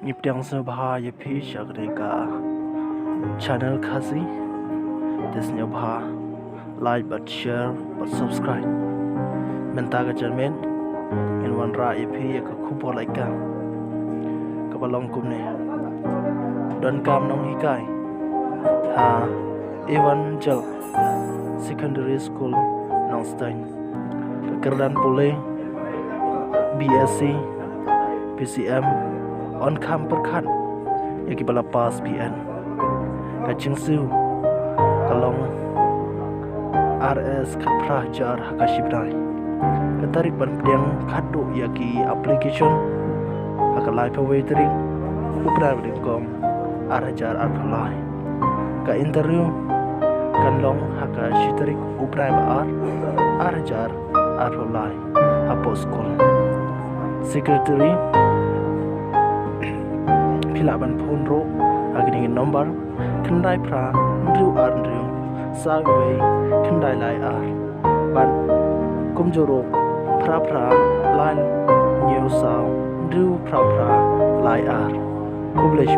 Niptyang Subha Yapi Shagrika channel Kazi. This Nyabha like but share but subscribe. Mentaga Jermain in one ra Yapi KHUBOR LAITKAM Kabalong Kumne Nonghikai Nonghikai Ha Evangel Secondary School Nongstein Kekerdan Pule BSc PCM on kam perkhan yaki bala pass PN kaching su kalong RS khapra jar hakashibrai katarik ban pdeng khadu yaki application hakalai pawetering upra bringkom arjar arphalai ka interview kanlong hakashitarik upra ba arjar arphalai hapo school secretary Pilaban Pondro agni number kendai pra ndru andru sawe kendai lai ar ban kumjoro pra line new sound ndru pra lai ar kublish